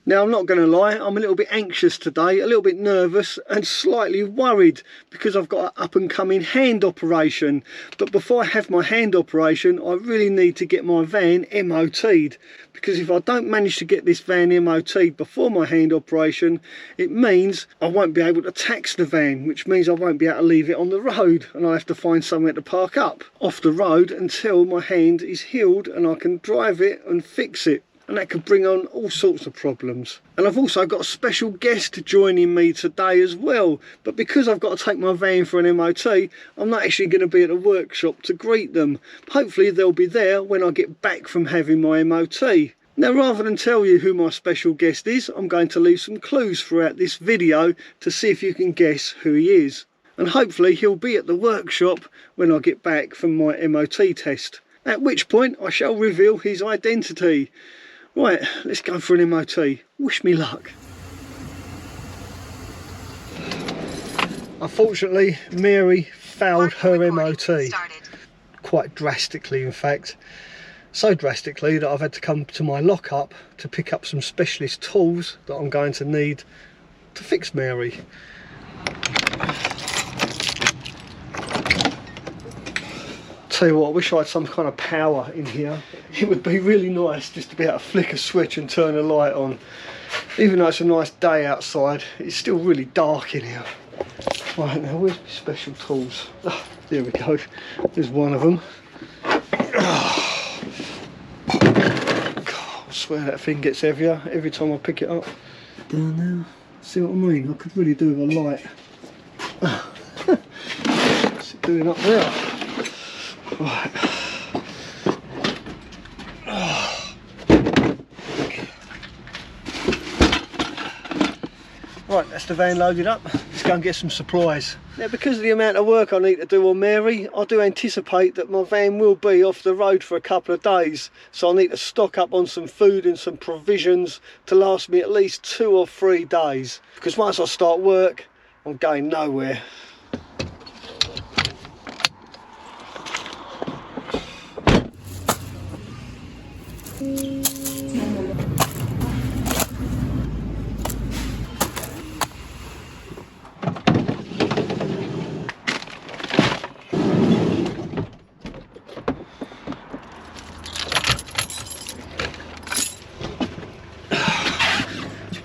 Now, I'm not going to lie, I'm a little bit anxious today, a little bit nervous and slightly worried because I've got an up and coming hand operation. But before I have my hand operation, I really need to get my van MOT'd, because if I don't manage to get this van MOT'd before my hand operation, it means I won't be able to tax the van, which means I won't be able to leave it on the road and I'll have to find somewhere to park up off the road until my hand is healed and I can drive it and fix it. And that could bring on all sorts of problems. And I've also got a special guest joining me today as well. But because I've got to take my van for an MOT, I'm not actually going to be at the workshop to greet them. Hopefully they'll be there when I get back from having my MOT. Now, rather than tell you who my special guest is, I'm going to leave some clues throughout this video to see if you can guess who he is. And hopefully he'll be at the workshop when I get back from my MOT test. At which point I shall reveal his identity. Right, let's go for an MOT. Wish me luck. Unfortunately, Mary failed her MOT. Quite drastically, in fact. So drastically that I've had to come to my lockup to pick up some specialist tools that I'm going to need to fix Mary. Tell you what, I wish I had some kind of power in here. It would be really nice just to be able to flick a switch and turn a light on. Even though it's a nice day outside, it's still really dark in here. Right, now where's my special tools? Oh, there we go, there's one of them. Oh. God, I swear that thing gets heavier every time I pick it up. Down there, see what I mean? I could really do with a light. What's it doing up there? Right. Right, that's the van loaded up. Let's go and get some supplies. Now, because of the amount of work I need to do on Mary, I do anticipate that my van will be off the road for a couple of days. So I need to stock up on some food and some provisions to last me at least 2 or 3 days. Because once I start work, I'm going nowhere.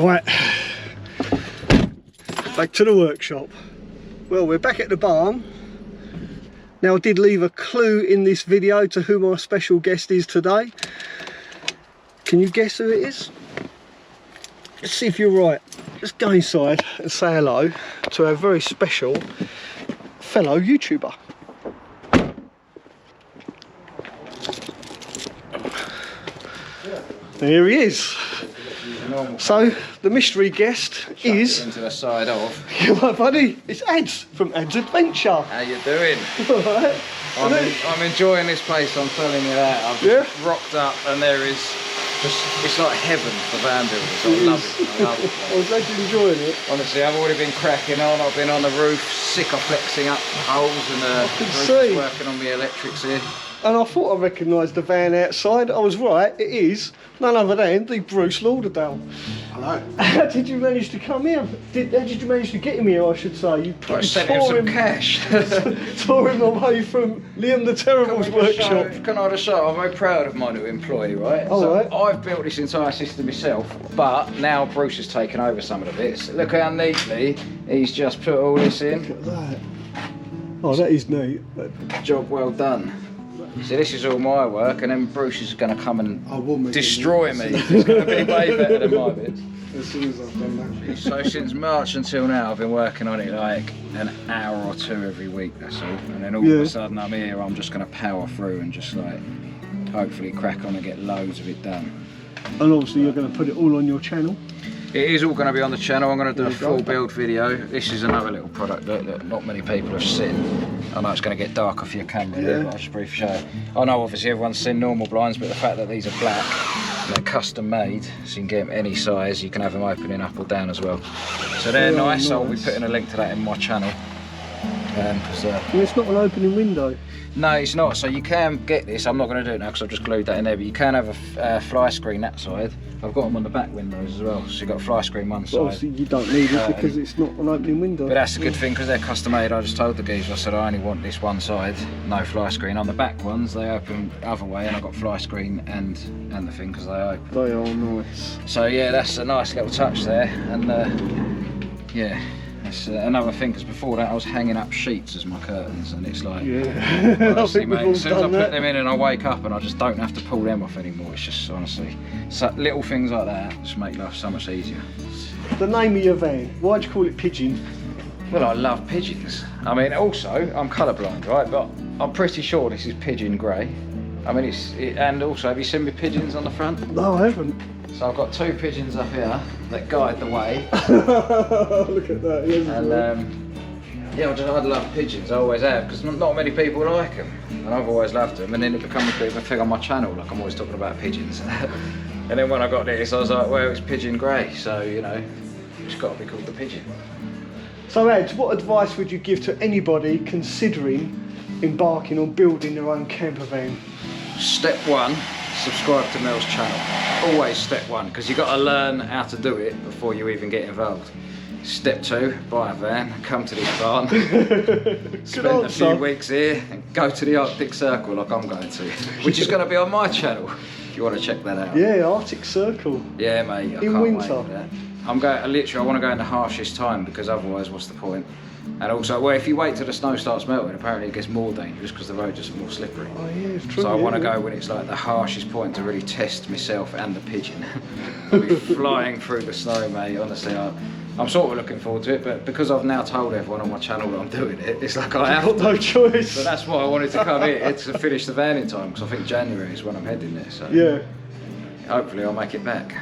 Right, back to the workshop. Well, we're back at the barn. Now, I did leave a clue in this video to who my special guest is today. Can you guess who it is? Let's see if you're right. Let's go inside and say hello to our very special fellow YouTuber. There he is. So the mystery guest is into the side of. You right, buddy? It's Adz from Adz Adventure. How you doing? Alright. I'm enjoying this place. I'm telling you that. I've just rocked up, and there is just—it's like heaven for van builders. I love it. I love it. I'm glad you're enjoying it. Honestly, I've already been cracking on. I've been on the roof, sick of flexing up holes, and working on the electrics here. And I thought I recognised the van outside. I was right, it is none other than the Bruce Lauderdale. Hello. How did you manage to come here? How did you manage to get him here, I should say? I sent him some cash. Tore him away from Liam the Terrible's workshop. Can I just say, I'm very proud of my new employee, right? Alright. I've built this entire system myself, but now Bruce has taken over some of the bits. Look how neatly he's just put all this in. Look at that. Oh, that is neat. Job well done. So this is all my work, and then Bruce is going to come and destroy me. It's going to be way better than my bits. As soon as I've done that. So since March until now, I've been working on it like an hour or 2 every week, that's all. And then all of a sudden I'm here, I'm just going to power through and just like hopefully crack on and get loads of it done. And obviously you're going to put it all on your channel. It is all going to be on the channel. I'm going to do a full build video. This is another little product that not many people have seen. I know it's going to get darker for your camera there, but I'll just briefly show you. I know obviously everyone's seen normal blinds, but the fact that these are black, they're custom made, so you can get them any size. You can have them opening up or down as well. So they're nice. I'll be putting a link to that in my channel. And it's not an opening window. No, it's not. So you can get this. I'm not going to do it now because I've just glued that in there. But you can have a fly screen that side. I've got them on the back windows as well. So you've got a fly screen one side. Obviously you don't need it because it's not an opening window. But that's a good thing because they're custom made. I just told the geezer, I said I only want this one side, no fly screen. On the back ones they open the other way, and I've got fly screen and the thing because they open. They are nice. So yeah, that's a nice little touch there. And yeah. That's another thing, because before that I was hanging up sheets as my curtains, and it's like, honestly, mate, as soon as I put them in and I wake up and I just don't have to pull them off anymore. It's just, honestly, so little things like that just make life so much easier. The name of your van, why'd you call it Pigeon? Well, I love pigeons. I mean, also, I'm colourblind, right? But I'm pretty sure this is pigeon grey. I mean, and also, have you seen me pigeons on the front? No, I haven't. So I've got 2 pigeons up here that guide the way. Look at that. Yes, and yeah, I love pigeons. I always have, because not many people like them, and I've always loved them. And then it became a bit of a thing on my channel, like I'm always talking about pigeons. And then when I got this, I was like, well, it's pigeon grey, so you know, it's got to be called the Pigeon. So Adz, what advice would you give to anybody considering embarking on building their own camper van? Step 1. Subscribe to Mel's channel. Always step 1, because you've got to learn how to do it before you even get involved. Step 2, buy a van, come to this barn, spend a few weeks here and go to the Arctic Circle like I'm going to, which is going to be on my channel if you want to check that out. Yeah, Arctic Circle. Yeah, mate. I in can't winter. Wait for that. I'm going, literally, I want to go in the harshest time, because otherwise what's the point? And also, well, if you wait till the snow starts melting, apparently it gets more dangerous because the roads are just more slippery. Oh yeah, it's true. So I want to go when it's like the harshest point to really test myself and the pigeon. I'll be flying through the snow, mate. Honestly, I'm sort of looking forward to it, but because I've now told everyone on my channel that I'm doing it, it's like I have got no choice. So that's why I wanted to come here, to finish the van in time, because I think January is when I'm heading there. So yeah. Hopefully I'll make it back.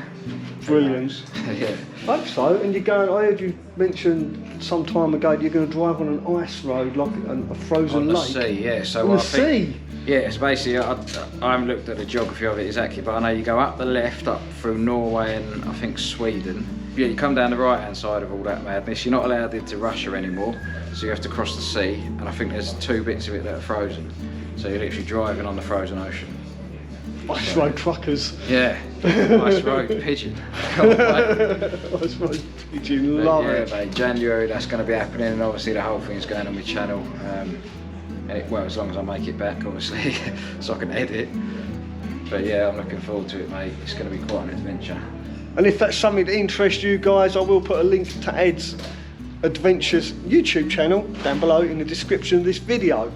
Brilliant. Yeah. I hope so. And you're going, I heard you mention some time ago you're going to drive on an ice road, like a frozen on the lake. sea, yeah. So on the sea? Yeah, it's basically, I haven't looked at the geography of it exactly, but I know you go up the left, up through Norway and I think Sweden. Yeah, you come down the right hand side of all that madness. You're not allowed into Russia anymore, so you have to cross the sea, and I think there's 2 bits of it that are frozen. So you're literally driving on the frozen ocean. Ice road truckers. Yeah, ice road pigeon. Can't wait. Ice road pigeon, love it. Yeah, mate, January that's going to be happening, and obviously the whole thing's going on my channel. Well, as long as I make it back, obviously, so I can edit. But yeah, I'm looking forward to it, mate. It's going to be quite an adventure. And if that's something that interests you guys, I will put a link to Adz Adventures YouTube channel down below in the description of this video.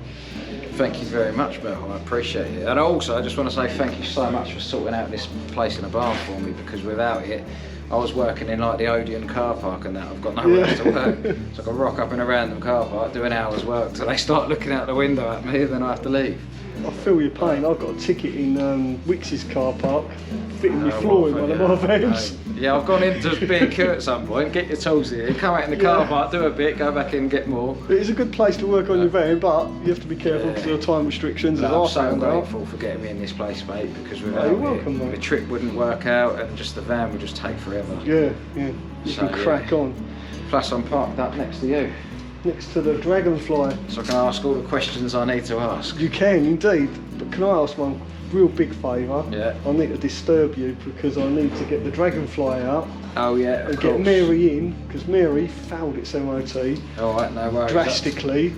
Thank you very much, Mel. I appreciate it. And also, I just want to say thank you so much for sorting out this place in a barn for me, because without it, I was working in like the Odeon car park and that. I've got nowhere else to work. So I can rock up in a random car park, do an hour's work till they start looking out the window at me, and then I have to leave. I feel your pain. I've got a ticket in Wix's car park, fitting my floor in one of my vans. Yeah, I've gone into B&Q at some point, get your tools here, come out in the car park, do a bit, go back in and get more. It is a good place to work on your van, but you have to be careful because there are time restrictions. I'm so grateful for getting me in this place, mate, because without it, the trip wouldn't work out and just the van would just take forever. Yeah, yeah. You can crack on. Plus I'm parked up next to you. Next to the dragonfly. So I can ask all the questions I need to ask. You can indeed, but can I ask one real big favour? Yeah. I need to disturb you because I need to get the dragonfly out. Oh yeah, and get Mary in, because Mary failed its MOT. Alright, no worries. Drastically.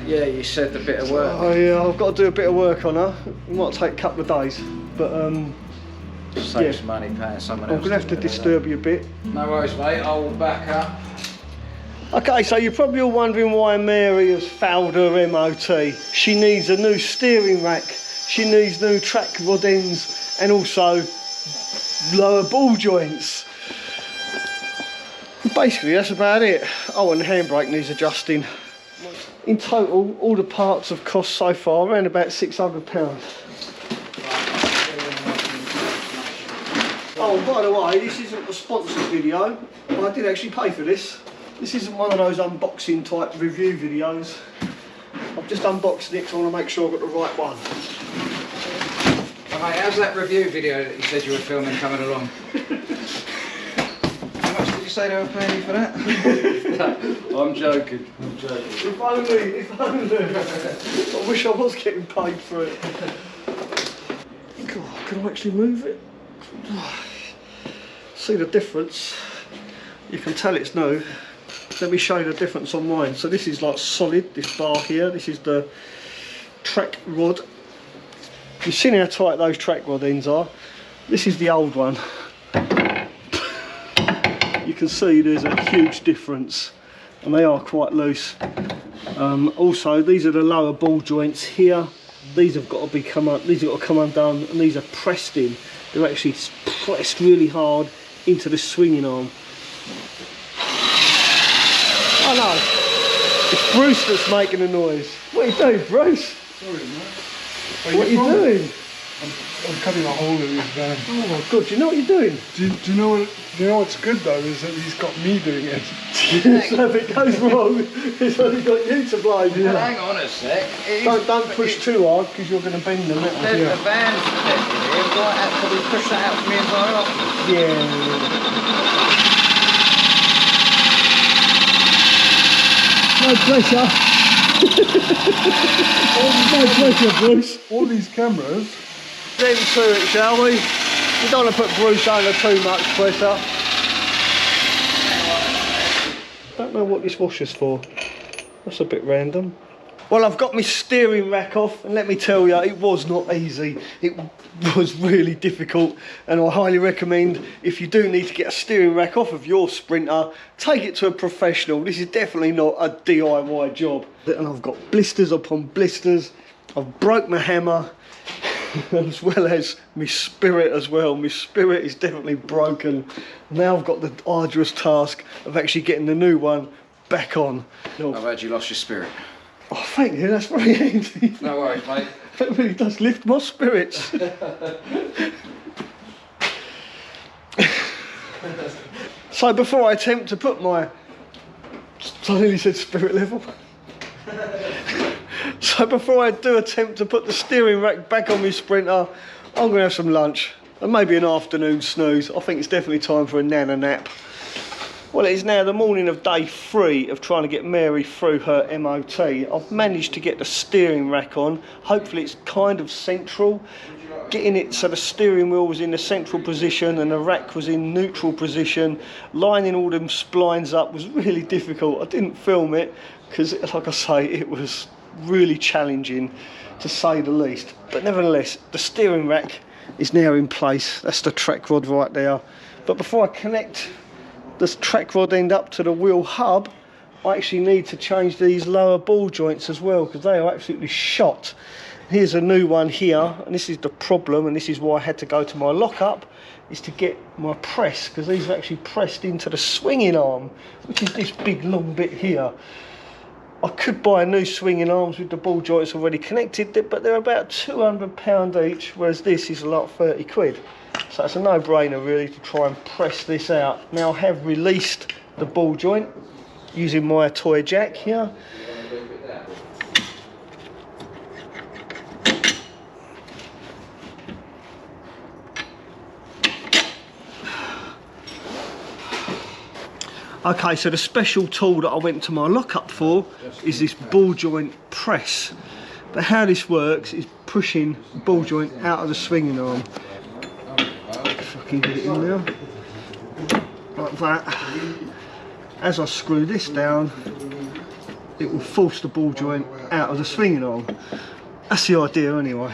Yeah, you said a bit of work. Oh yeah, I've got to do a bit of work on her. It might take a couple of days, but save some money paying someone else. I'm going to have to disturb you a bit. No worries, mate, I'll back up. Okay, so you're probably all wondering why Mary has failed her MOT. She needs a new steering rack, she needs new track rod ends, and also lower ball joints. Basically, that's about it. Oh, and the handbrake needs adjusting. In total, all the parts have cost so far around about £600. Oh, and by the way, this isn't a sponsored video. I did actually pay for this. This isn't one of those unboxing type review videos. I've just unboxed it, so I want to make sure I've got the right one. Alright, how's that review video that you said you were filming coming along? How much did you say they were paying you for that? I'm joking. I'm joking. If only. I wish I was getting paid for it. God, can I actually move it? See the difference? You can tell it's new. Let me show you the difference on mine. So this is like solid, this bar here. This is the track rod. You've seen how tight those track rod ends are. This is the old one. You can see there's a huge difference, and they are quite loose. Also, these are the lower ball joints here. These have got to be come undone, and these are pressed in. They're actually pressed really hard into the swinging arm. Oh no, it's Bruce that's making the noise. What are you doing, Bruce? Sorry, mate. What are you doing? I'm cutting a hole in his van. Oh my God, do you know what you're doing? Do you know what's good though is that he's got me doing it. So if it goes wrong, it's only got you to blame. Well, hang on a sec. Don't push too hard because you're going to bend the metal. The van's protected here. Do I have to push that out for me entire office? Yeah. No pressure. No pressure, Bruce. All these cameras. Then to it, shall we? You don't want to put Bruce under too much pressure. Don't know what this washer's for. That's a bit random. Well, I've got my steering rack off, and let me tell you, it was not easy. It was really difficult, and I highly recommend, if you do need to get a steering rack off of your Sprinter, take it to a professional. This is definitely not a DIY job. And I've got blisters upon blisters. I've broke my hammer, as well as my spirit as well. My spirit is definitely broken. Now I've got the arduous task of actually getting the new one back on. I've heard you lost your spirit. Oh, thank you, that's very handy. No worries, mate. That really does lift my spirits. So before I attempt to put my, I nearly said spirit level. So before I do attempt to put the steering rack back on my Sprinter, I'm going to have some lunch and maybe an afternoon snooze. I think it's definitely time for a nana nap. Well, it is now the morning of day 3 of trying to get Mary through her MOT. I've managed to get the steering rack on. Hopefully it's kind of central. Getting it so the steering wheel was in the central position and the rack was in neutral position. Lining all them splines up was really difficult. I didn't film it because, like I say, it was really challenging to say the least. But nevertheless, the steering rack is now in place. That's the track rod right there. But before I connect this track rod end up to the wheel hub, I actually need to change these lower ball joints as well because they are absolutely shot. Here's a new one here, and this is the problem, and this is why I had to go to my lockup, is to get my press, because these are actually pressed into the swinging arm, which is this big long bit here. I could buy new swinging arms with the ball joints already connected, but they're about £200 each, whereas this is like 30 quid. So it's a no-brainer really to try and press this out. Now I have released the ball joint using my toy jack here. Okay, so the special tool that I went to my lockup for is this ball joint press. But how this works is pushing the ball joint out of the swinging arm. If I can get it in there, like that. As I screw this down, it will force the ball joint out of the swinging arm. That's the idea anyway.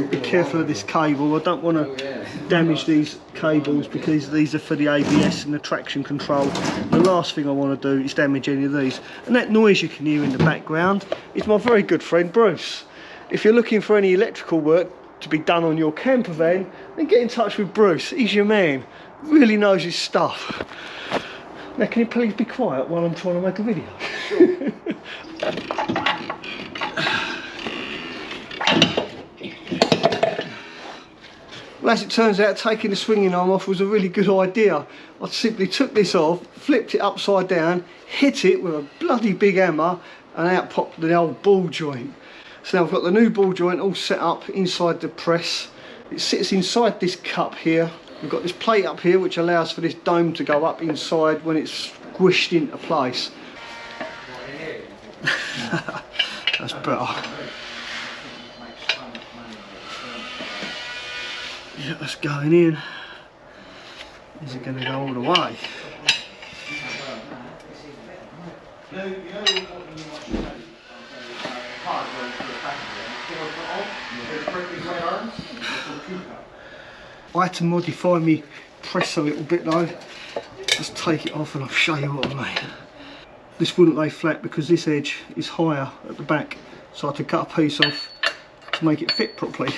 Be careful of this cable. I don't want to damage these cables because these are for the ABS and the traction control. The last thing I want to do is damage any of these. And that noise you can hear in the background is my very good friend Bruce. If you're looking for any electrical work to be done on your camper van, then get in touch with Bruce. He's your man. Really knows his stuff. Now can you please be quiet while I'm trying to make a video? Sure. Well, as it turns out, taking the swinging arm off was a really good idea. I simply took this off, flipped it upside down, hit it with a bloody big hammer, and out popped the old ball joint. So now I've got the new ball joint all set up inside the press. It sits inside this cup here, We've got this plate up here which allows for this dome to go up inside when it's squished into place. That's better. Yeah, that's going in. Is it going to go all the way? I had to modify me press a little bit though. Just take it off and I'll show you what I mean. This wouldn't lay flat because this edge is higher at the back, so I had to cut a piece off to make it fit properly.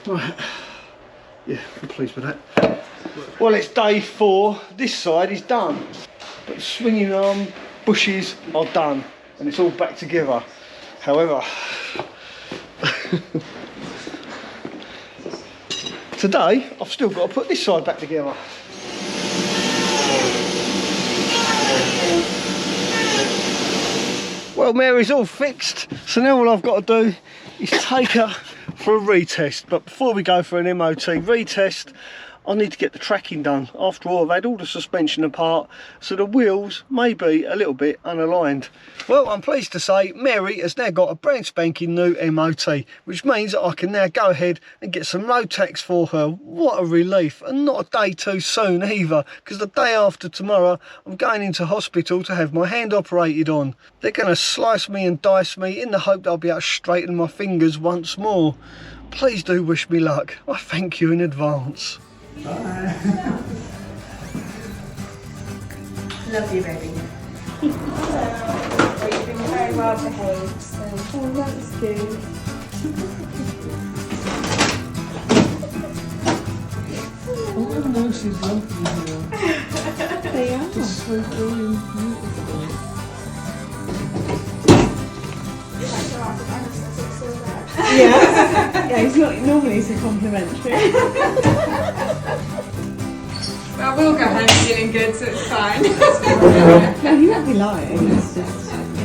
Right, yeah, I'm pleased with that. Well, it's day 4. This side is done, but the swinging arm bushes are done and it's all back together. However, today I've still got to put this side back together. Well, Mary's all fixed, so now all I've got to do is take her for a retest. But before we go for an MOT retest, I need to get the tracking done. After all, I've had all the suspension apart, so the wheels may be a little bit unaligned. Well, I'm pleased to say Mary has now got a brand spanking new MOT, which means that I can now go ahead and get some road tax for her. What a relief, and not a day too soon either, because the day after tomorrow I'm going into hospital to have my hand operated on. They're going to slice me and dice me in the hope that I'll be able to straighten my fingers once more. Please do wish me luck. I thank you in advance. Bye. Love you, baby. Well, you've been very well behaved, so. Oh, that's good. Oh, no, she's lovely here. They are. It's so brilliant, beautiful. Yeah, he's not normally so complimentary. Well, we'll go home feeling good, so it's fine. No, he won't be lying. It's just.